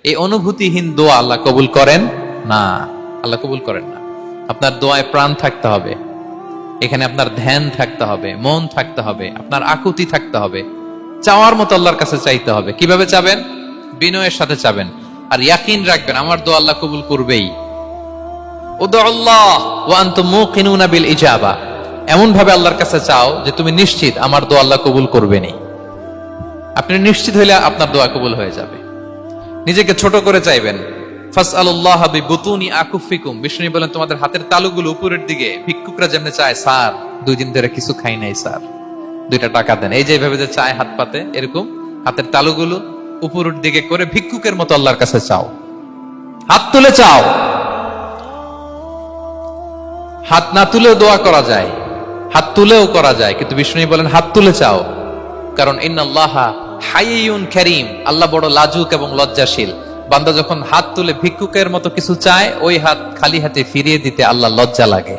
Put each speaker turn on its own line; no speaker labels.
এই অনুভূতিহীন দোয়া আল্লাহ কবুল করেন না। আল্লাহ কবুল করেন না। আপনার দোয়ায় প্রাণ থাকতে হবে, এখানে আপনার ধ্যান থাকতে হবে, মন থাকতে হবে, আপনার আকুতি থাকতে হবে, চাওয়ার মতো আল্লাহর কাছে চাইতে হবে। কিভাবে চাবেন? বিনয়ের সাথে চাবেন, আর ইয়াকিন রাখবেন আমার দোয়া আল্লাহ কবুল করবেই। উদুল্লাহ ওয়া আনতুম মুকিনুনা বিল ইজাবা, এমন ভাবে আল্লাহর কাছে চাও যে তুমি নিশ্চিত আমার দোয়া আল্লাহ কবুল করবেনই। আপনি নিশ্চিত হইলে আপনার দোয়া কবুল হয়ে যাবে। নিজেকে ছোট করে চাইবেন। ফাসআলুল্লাহ বিবুতুনি আকুফিকুম, বিষ্ণু বলেন তোমাদের হাতের তালুগুলো উপরের দিকে, ভিক্ষুকরা যেমনি চায়, স্যার 2 দিন ধরে কিছু খাই নাই স্যার, 2টা টাকা দেন, এই যে এইভাবে যে চায় হাত পাতে, এরকম হাতের তালুগুলো উপরের দিকে করে ভিক্ষুকের মতো আল্লাহর কাছে চাও। হাত তুলে চাও, হাত না তুলেও দোয়া করা যায়, হাত তুলেও করা যায়, কিন্তু বিষ্ণু বলেন হাত তুলে চাও। কারণ ইন্নাল্লাহা হাইয়ুন কারীম, আল্লাহ বড় লাজুক এবং লজ্জাশীল। বান্দা যখন হাত তুলে ভিক্ষুকের মতো কিছু চায়, ওই হাত খালি হাতে ফিরিয়ে দিতে আল্লাহ লজ্জা লাগে।